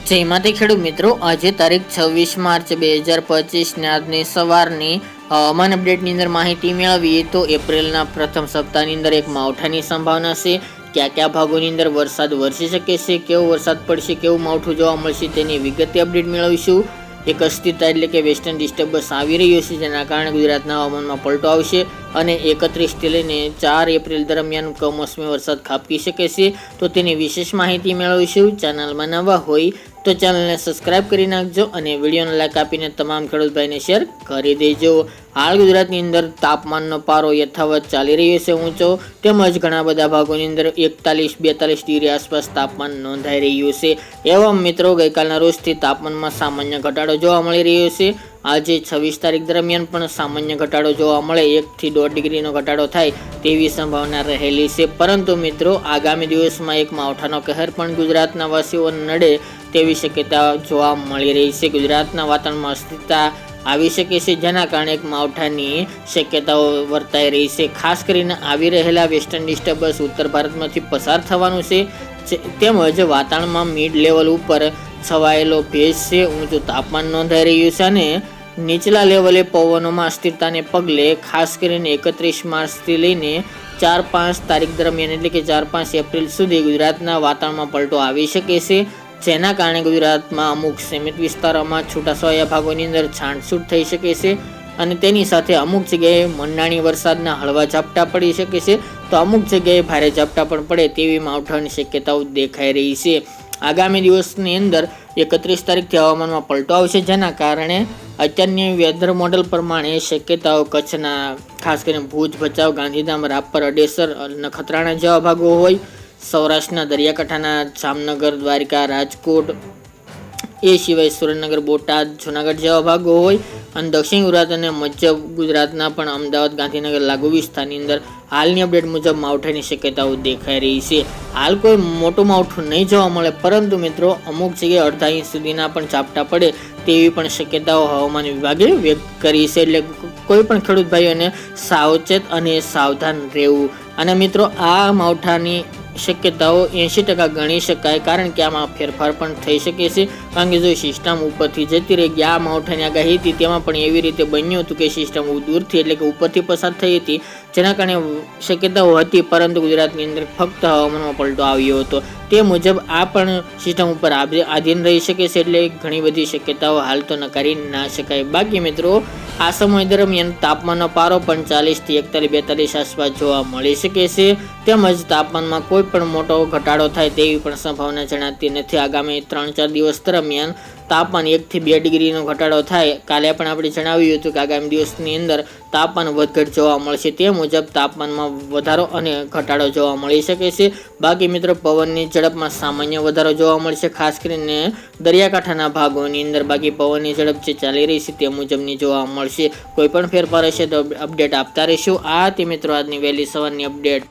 જય માતા ખેડૂત મિત્રો, આજે તારીખ 26 માર્ચ 2025 ને આજની સવારની હવામાન અપડેટની અંદર માહિતી મેળવીએ તો એપ્રિલના પ્રથમ સપ્તાહની અંદર એક માવઠાની સંભાવના છે. કયા કયા ભાગોની અંદર વરસાદ વરસી શકે છે, કેવો વરસાદ પડશે, કેવું માવઠું જોવા મળશે તેની વિગતે અપડેટ મેળવીશું. એક અસ્થિરતા એટલે કે વેસ્ટર્ન ડિસ્ટર્બન્સ આવી રહ્યું છે, જેના કારણે ગુજરાતના હવામાનમાં પલટો આવશે અને 31 થી લઈને 4 એપ્રિલ દરમિયાન કમોસમી વરસાદ ખાબકી શકે છે. તો તેની વિશેષ માહિતી મેળવીશું. ચેનલમાં નવા હોય તો ચેનલને સબસ્ક્રાઇબ કરી નાખજો અને વિડીયોને લાઈક આપીને તમામ ખેડૂત ભાઈને શેર કરી દેજો. હાલ ગુજરાતની અંદર તાપમાનનો પારો યથાવત ચાલી રહ્યો છે ઊંચો, તેમજ ઘણા બધા ભાગોની અંદર 41-42 ડિગ્રી આસપાસ તાપમાન નોંધાઈ રહ્યું છે. એવા મિત્રો ગઈકાલના રોજથી તાપમાનમાં સામાન્ય ઘટાડો જોવા મળી રહ્યો છે. આજે 26 તારીખ દરમિયાન પણ સામાન્ય ઘટાડો જોવા મળે, 1 થી 1.5 ડિગ્રીનો ઘટાડો થાય તેવી સંભાવના રહેલી છે. પરંતુ મિત્રો આગામી દિવસમાં એક માવઠાનો કહેર પણ ગુજરાતના વાસીઓને નડે તેવી શક્યતા જોવા મળી રહી છે. ગુજરાતના વાતાવરણમાં અસ્થિરતા આવી શકે છે, જેના કારણે એક માવઠાની શક્યતાઓ વર્તાઈ રહી છે. ખાસ કરીને આવી રહેલા વેસ્ટર્ન ડિસ્ટર્બન્સ ઉત્તર ભારતમાંથી પસાર થવાનું છે, તેમજ વાતાવરણમાં મિડ લેવલ ઉપર છવાયેલો ભેજ છે, ઊંચું તાપમાન નોંધાઈ રહ્યું છે અને નીચલા લેવલે પવનોમાં અસ્થિરતાને પગલે ખાસ કરીને 31 માર્ચથી લઈને 4-5 તારીખ દરમિયાન એટલે કે 4-5 એપ્રિલ સુધી ગુજરાતના વાતાવરણમાં પલટો આવી શકે છે, જેના કારણે ગુજરાતમાં અમુક સીમિત વિસ્તારોમાં છૂટાછવાયા ભાગોની અંદર છાંટછૂટ થઈ શકે છે અને તેની સાથે અમુક જગ્યાએ મંડાણી વરસાદના હળવા ઝાપટા પડી શકે છે, તો અમુક જગ્યાએ ભારે ઝાપટા પણ પડે તેવી માવઠાની શક્યતાઓ દેખાઈ રહી છે. આગામી દિવસની અંદર 31 તારીખથી હવામાનમાં પલટો આવશે, જેના કારણે અત્યારની વેધર મોડેલ પ્રમાણે શક્યતાઓ કચ્છના ખાસ કરીને ભુજ, ભચાઉ, ગાંધીધામ, રાપર, અડેસર, નખત્રાણા જેવા ભાગો હોય, સૌરાષ્ટ્રના દરિયાકાંઠાના જામનગર, દ્વારકા, રાજકોટ, એ સિવાય સુરેન્દ્રનગર, બોટાદ, જૂનાગઢ જેવા ભાગો હોય અને દક્ષિણ ગુજરાત અને મધ્ય ગુજરાતના પણ અમદાવાદ, ગાંધીનગર લાગુ વિસ્તારની અંદર હાલની અપડેટ મુજબ માવઠાની શક્યતાઓ દેખાઈ રહી છે. હાલ કોઈ મોટું માવઠું નહીં જોવા મળે, પરંતુ મિત્રો અમુક જગ્યાએ અડધા ઇંચ સુધીના પણ ઝાપટા પડે તેવી પણ શક્યતાઓ હવામાન વિભાગે વ્યક્ત કરી છે. એટલે કોઈ પણ ખેડૂત ભાઈઓને સાવચેત અને સાવધાન રહેવું. અને મિત્રો આ માવઠાની શક્યતાઓ 80% ગણી શકાય, કારણ કે આમાં ફેરફાર પણ થઈ શકે છે. કારણ કે જો સિસ્ટમ ઉપરથી જતી રહી ગયા, આ માવઠાની આગાહી હતી તેમાં પણ એવી રીતે બન્યું હતું કે સિસ્ટમ દૂરથી એટલે કે ઉપરથી પસાર થઈ હતી, જેના કારણે શક્યતાઓ હતી, પરંતુ ગુજરાતની અંદર ફક્ત હવામાનમાં પલટો આવ્યો હતો. તે મુજબ આ પણ સિસ્ટમ ઉપર આધીન રહી શકે છે, એટલે ઘણી બધી શક્યતાઓ હાલ તો નકારી ના શકાય. બાકી મિત્રો આ સમય દરમિયાન તાપમાનનો પારો પણ 40 થી 41-42 આસપાસ જોવા મળી શકે છે, તેમજ તાપમાનમાં કોઈ પણ મોટો ઘટાડો થાય તેવી પણ સંભાવના જણાતી નથી. આગામી 3-4 દિવસ દરમિયાન તાપમાન 1 થી 2 ડિગ્રીનો ઘટાડો થાય. કાલે પણ આપણે જણાવ્યું હતું કે આગામી દિવસની અંદર તાપમાન વધઘટ જોવા મળશે, તે મુજબ તાપમાનમાં વધારો અને ઘટાડો જોવા મળી શકે છે. બાકી મિત્રો પવનની ઝડપમાં સામાન્ય વધારો જોવા મળશે, ખાસ કરીને દરિયાકાંઠાના ભાગોની અંદર. બાકી પવનની ઝડપ જે ચાલી રહી છે તે મુજબની જોવા મળશે. કોઈ પણ ફેરફાર હશે તો અપડેટ આપતા રહીશું. આ તે મિત્રો આજની વહેલી સવારની અપડેટ.